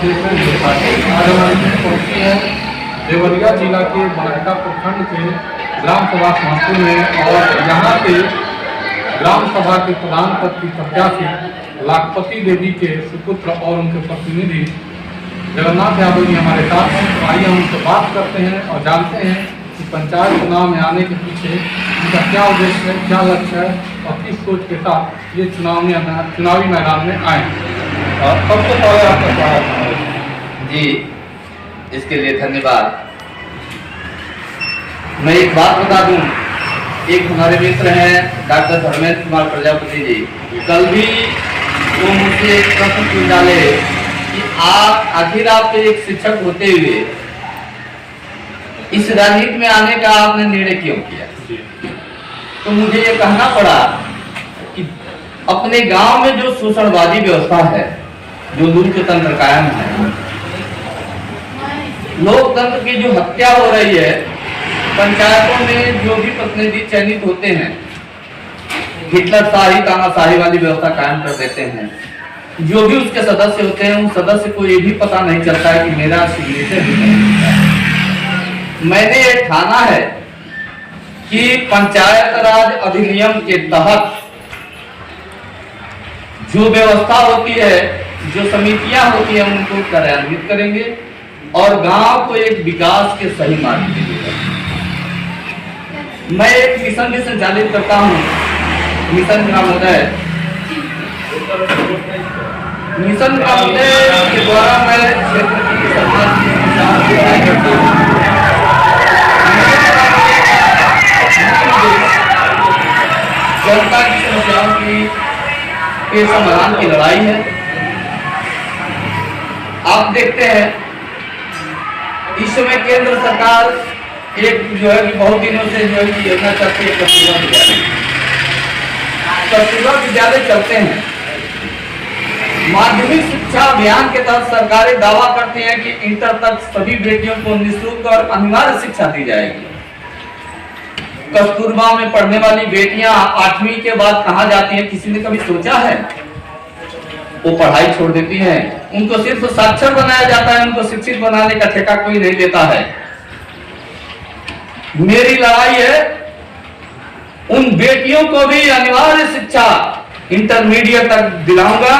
देख रहे हैं आज हमारी पहुंची है देवरिया जिला के बरहटा प्रखंड के ग्राम सभा महत्व में, और यहाँ के ग्राम सभा के प्रधान पद की प्रत्याशी लाखपति देवी के सुपुत्र और उनके प्रतिनिधि जगन्नाथ यादव जी हमारे साथ हैं। तो आइए हम उनसे बात करते हैं और जानते हैं कि पंचायत चुनाव में आने के पीछे उनका क्या उद्देश्य है, क्या लक्ष्य है और किस सोच के साथ ये चुनावी मैदान में आए। सबसे पहले आपका स्वागत है जी, इसके लिए धन्यवाद। मैं एक बात बता दूं, एक हमारे मित्र हैं डॉक्टर धर्मेंद्र कुमार प्रजापति जी, कल भी वो मुझसे एक प्रश्न पूछ डाले कि आखिर आप एक शिक्षक होते हुए इस राजनीति में आने का आपने निर्णय क्यों किया। तो मुझे ये कहना पड़ा कि अपने गांव में जो शोषणवादी व्यवस्था है, जो लोकतंत्र कायम है, लोकतंत्र की जो हत्या हो रही है, पंचायतों में जो भी प्रतिनिधि चयनित होते हैं हिटलरशाही तानाशाही वाली व्यवस्था कायम कर देते हैं। जो भी उसके सदस्य होते हैं, उन सदस्य को ये भी पता नहीं चलता है कि मेरा सिग्नेचर भी नहीं होता है। मैंने ये ठाना है कि पंचायत राज अधिनियम के तहत जो व्यवस्था होती है, जो समितियां होती हैं, उनको कार्यान्वित करेंगे और गांव को एक विकास के सही मार्ग देंगे। मैं एक मिशन भी संचालित करता हूं, मिशन ग्रामोदय के द्वारा मैं क्षेत्र की समाज की करता हूं। जनता की समस्याओं के समाधान की लड़ाई है। आप देखते हैं इस समय केंद्र सरकार एक जो है कि बहुत दिनों से जो है योजना चलती है, कस्तूरबा विद्यालय चलते हैं। माध्यमिक शिक्षा अभियान के तहत सरकारें दावा करती हैं कि इंटर तक सभी बेटियों को निःशुल्क और अनिवार्य शिक्षा दी जाएगी। कस्तूरबा में पढ़ने वाली बेटियां 8वीं के बाद कहां जाती हैं, किसी ने कभी सोचा है? वो पढ़ाई छोड़ देती हैं। उनको सिर्फ साक्षर बनाया जाता है, उनको शिक्षित बनाने का ठेका कोई नहीं लेता है। मेरी लड़ाई है उन बेटियों को भी अनिवार्य शिक्षा इंटरमीडिएट तक दिलाऊंगा,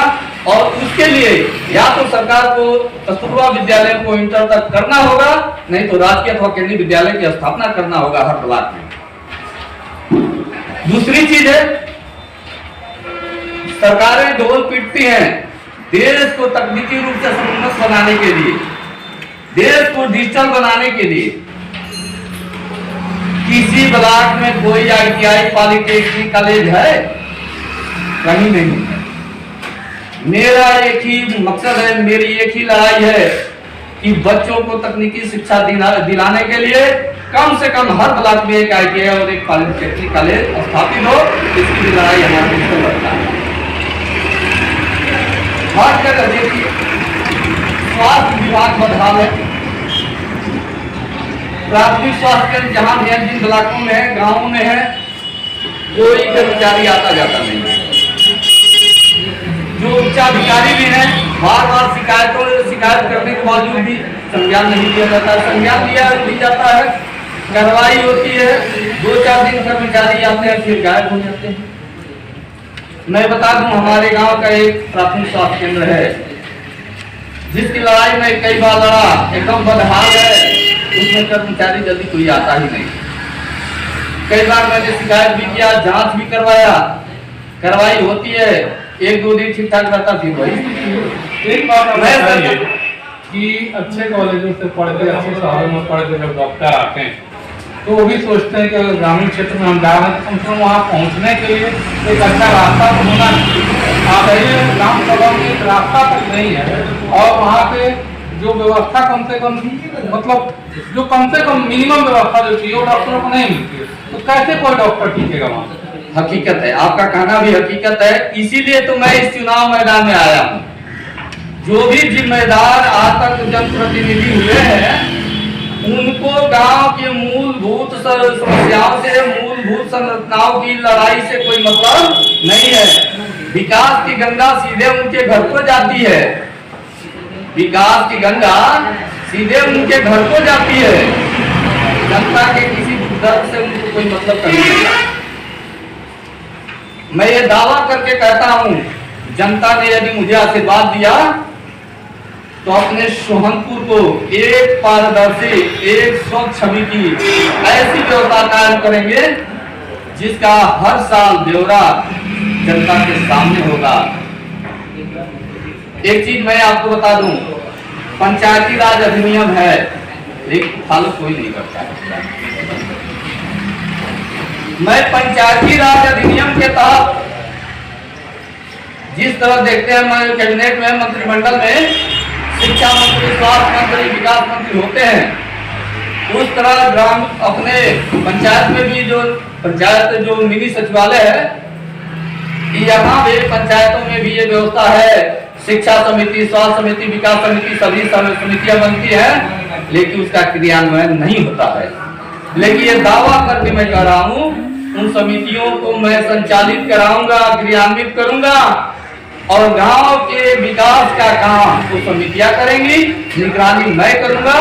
और उसके लिए या तो सरकार को कस्तूरबा विद्यालय को इंटर तक करना होगा, नहीं तो राजकीय अथवा केंद्रीय विद्यालय की स्थापना करना होगा हर ब्लॉक में। दूसरी चीज है, सरकारें ढोल पीटती हैं देश को तकनीकी रूप से समुन्नत बनाने के लिए, देश को डिजिटल बनाने के लिए। किसी ब्लॉक में कोई ITI पॉलिटेक्निक कॉलेज है? कहीं नहीं है। मेरा एक ही मकसद है, मेरी एक ही लड़ाई है कि बच्चों को तकनीकी शिक्षा दिलाने के लिए कम से कम हर ब्लॉक में एक ITI और एक पॉलिटेक्निक कॉलेज स्थापित हो। इसकी लड़ाई हमारे मिलकर लड़ता है। हर जगह देखिए स्वास्थ्य विभाग बदहाल है। प्राथमिक स्वास्थ्य केंद्र जहां भी है, जिन ब्लॉकों में है, गांवों में है, कोई कर्मचारी आता जाता नहीं है। जो उच्चाधिकारी भी हैं, बार बार शिकायत करने के बावजूद भी संज्ञान नहीं लिया जाता है। संज्ञान लिया भी जाता है, कार्रवाई होती है, 2-4 दिन कर्मचारी आते हैं, फिर गायब हो जाते हैं। मैं बता दूं, हमारे गांव का एक प्राथमिक स्वास्थ्य केंद्र है जिसकी लड़ाई में कई बार लड़ा, एकदम बदहाल है। उसमें कर्मचारी जल्दी कोई आता ही नहीं। कई बार मैंने शिकायत भी किया, जांच भी करवाया, कार्रवाई होती है, 1-2 दिन ठीक ठाक रहता, फिर वही। एक बात मैं कि अच्छे कॉलेजों से पढ़ के, अच्छे शहरों में पढ़ के जब डॉक्टर आते हैं तो वो भी सोचते हैं कि अगर ग्रामीण क्षेत्र में हम जा रहे हैं तो कम से कम वहाँ पहुँचने के लिए एक अच्छा रास्ता तो होना चाहिए। आप ये ग्राम सभा में एक रास्ता तक नहीं है, और वहाँ पे जो व्यवस्था कम से कम, मतलब जो कम से कम मिनिमम व्यवस्था जो चाहिए वो डॉक्टरों को नहीं मिलती है, तो कैसे कोई डॉक्टर टिकेगा वहाँ? हकीकत है, आपका कहना भी हकीकत है। इसीलिए तो मैं इस चुनाव मैदान में आया हूँ। जो भी जिम्मेदार आज तक जनप्रतिनिधि हुए हैं, उनको गांव के मूलभूत समस्याओं से, मूलभूत संरचनाओं की लड़ाई से कोई मतलब नहीं है। विकास की गंगा सीधे उनके घर पर जाती है। विकास की गंगा सीधे उनके घर को जाती है। जनता के किसी दर्द से उनको कोई मतलब नहीं है। मैं ये दावा करके कहता हूं, जनता ने यदि मुझे आशीर्वाद दिया तो अपने सोहनपुर को एक पारदर्शी, एक स्वच्छ छवि की ऐसी व्यवस्था कायम करेंगे जिसका हर साल ब्यौरा जनता के सामने होगा। एक चीज मैं आपको बता दूं, पंचायती राज अधिनियम है लेकिन फॉलो कोई नहीं करता है। मैं पंचायती राज अधिनियम के तहत जिस तरह देखते हैं, मैं कैबिनेट में, मंत्रिमंडल में शिक्षा मंत्री, स्वास्थ्य मंत्री, विकास मंत्री होते हैं, उस तरह ग्राम अपने पंचायत में भी जो पंचायत जो मिनी सचिवालय है, यहाँ भी पंचायतों में भी ये व्यवस्था है। शिक्षा समिति, स्वास्थ्य समिति, विकास समिति, सभी समितियां बनती है लेकिन उसका क्रियान्वयन नहीं होता है। लेकिन ये दावा करके मैं कह रहा हूँ, उन समितियों को मैं संचालित कराऊंगा, क्रियान्वित करूंगा और गांव के विकास का काम वो समितियां करेंगी, निगरानी मैं करूंगा।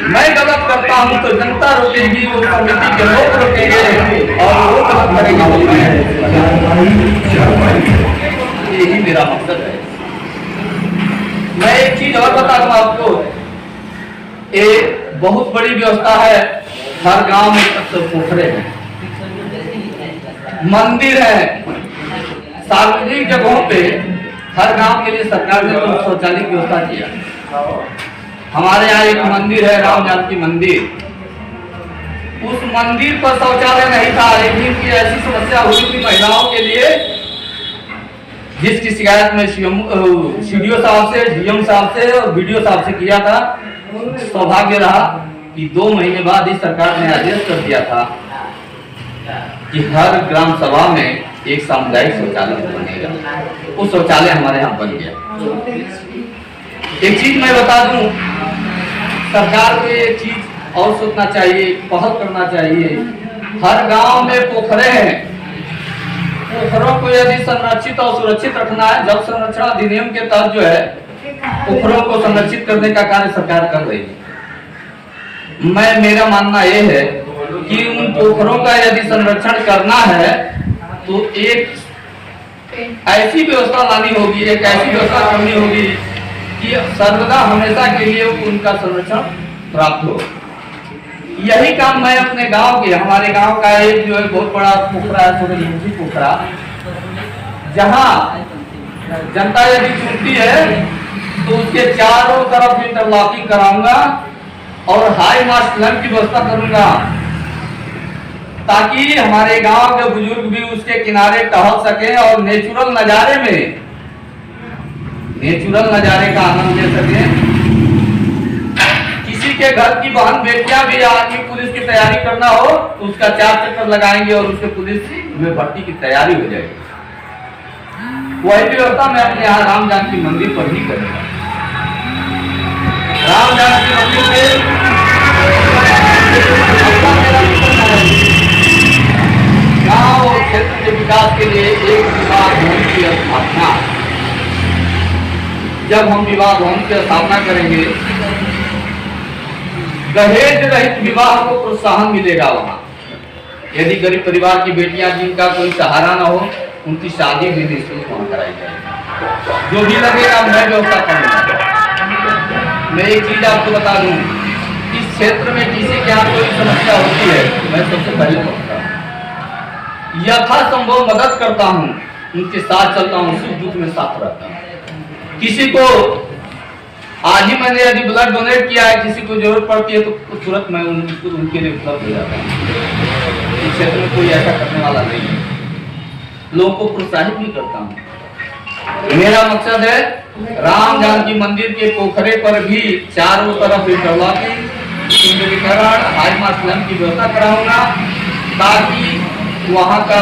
मैं गलत करता हूं तो जनता रोकेगी, वो समिति के लोग रोकेंगे और वो गलत करेगा तो मैं। यही मेरा मकसद है। मैं एक चीज और बता दूं आपको, एक बहुत बड़ी व्यवस्था है, हर गांव में पोखरे हैं, मंदिर है, सार्वजनिक जगहों पे हर गांव के लिए सरकार ने तो शौचालय की व्यवस्था किया। हमारे यहाँ एक मंदिर है, राम जानकी मंदिर, उस मंदिर पर शौचालय नहीं था। एक दिन की ऐसी समस्या हुई थी महिलाओं के लिए, जिसकी शिकायत में सीडीओ साहब से, डीएम साहब से और बीडीओ साहब से किया था। सौभाग्य रहा कि 2 महीने बाद ही सरकार ने आदेश कर दिया था कि हर ग्राम सभा में एक सामुदायिक शौचालय बनेगा। वो शौचालय हमारे यहाँ बन गया। एक चीज मैं बता दूं, सरकार को एक चीज और सोचना चाहिए, पहल करना चाहिए। हर गांव में पोखरे हैं, पोखरों को यदि संरक्षित और सुरक्षित रखना है, जल संरक्षण अधिनियम के तहत जो है पोखरों को संरक्षित करने का कार्य सरकार कर रही है। मेरा मानना यह है कि उन पोखरों का यदि संरक्षण करना है तो एक ऐसी व्यवस्था लानी होगी, एक ऐसी व्यवस्था करनी होगी कि सर्वदा हमेशा के लिए उनका संरक्षण प्राप्त हो। यही काम मैं अपने गांव के, हमारे गांव का एक जो है बहुत बड़ा पोखरा है, सूरजमुखी पोखरा, जहां जनता यदि छूटती है तो उसके चारों तरफ इंटरलॉकिंग कराऊंगा और हाई मास्ट लैंप की व्यवस्था करूंगा ताकि हमारे गांव के बुजुर्ग भी उसके किनारे टहल सके और नेचुरल नजारे का आनंद ले सके। किसी के घर की बहन बेटियां भी आगे पुलिस की तैयारी करना हो तो उसका 4 चक्कर लगाएंगे और उसके पुलिस में भर्ती की तैयारी हो जाएगी। वही व्यवस्था मैं अपने यहाँ राम जानकी मंदिर पर ही करूंगा। राम जानकी मंदिर में गांव और क्षेत्र के विकास के लिए एक विवाह भवन की स्थापना। जब हम विवाह भवन की स्थापना करेंगे, दहेज रहित विवाह को प्रोत्साहन मिलेगा। वहाँ यदि गरीब परिवार की बेटियां जिनका कोई सहारा न हो, उनकी शादी भी निःशुल्क वहाँ कराई जाएगी। जो भी लगेगा मैं व्यवस्था करूँगा। मैं एक चीज आपको बता दूं, इस क्षेत्र में किसी के यहाँ कोई समस्या होती है, मैं सबसे पहले पहुंचता हूँ, यथासंभव मदद करता हूँ, उनके साथ चलता हूँ, सुख दुख में साथ रहता हूँ। किसी को आज ही मैंने यदि ब्लड डोनेट किया है, किसी को जरूरत पड़ती है तो तुरंत मैं उनके लिए उपलब्ध हो जाता हूँ। इस क्षेत्र में कोई ऐसा करने वाला नहीं है। लोगों को प्रोत्साहित भी करता हूँ। मेरा मकसद है राम जानकी मंदिर के पोखरे पर भी चारों तरफ इंटरलॉकिंग, सुंदरीकरण, हाई मास्ट लैंप की व्यवस्था कराऊंगा ताकि वहाँ का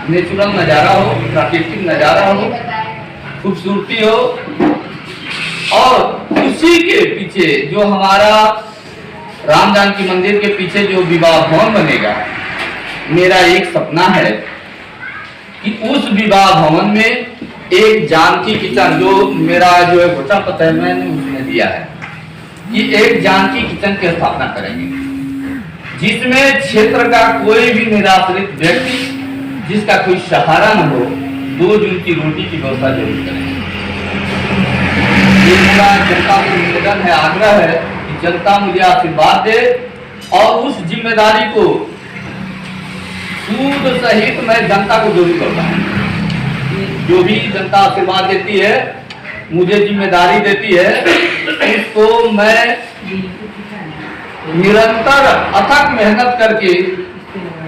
नेचुरल नज़ारा हो, प्राकृतिक नज़ारा हो, खूबसूरती हो। और उसी के पीछे जो हमारा राम जानकी मंदिर के पीछे जो विवाह भवन बनेगा, मेरा एक सपना है कि उस विवाह भवन में एक जानकी किचन, जो मेरा जो है घोषणा पत्र है मैंने उसमें दिया है कि एक जानकी किचन की स्थापना करेंगे, जिसमें क्षेत्र का कोई भी निराश्रित व्यक्ति जिसका कोई सहारा न हो 2 जून की रोटी की व्यवस्था जरूर करेंगे। ये मेरा जनता से निवेदन है, आग्रह है कि जनता मुझे आशीर्वाद दे और उस जिम्मेदारी को सूद सहित मैं जनता को जरूर करता हूँ। जो भी जनता आशीर्वाद देती है, मुझे जिम्मेदारी देती है, इसको मैं निरंतर अथक मेहनत करके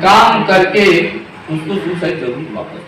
काम करके उसको सूद सहित जरूर वापस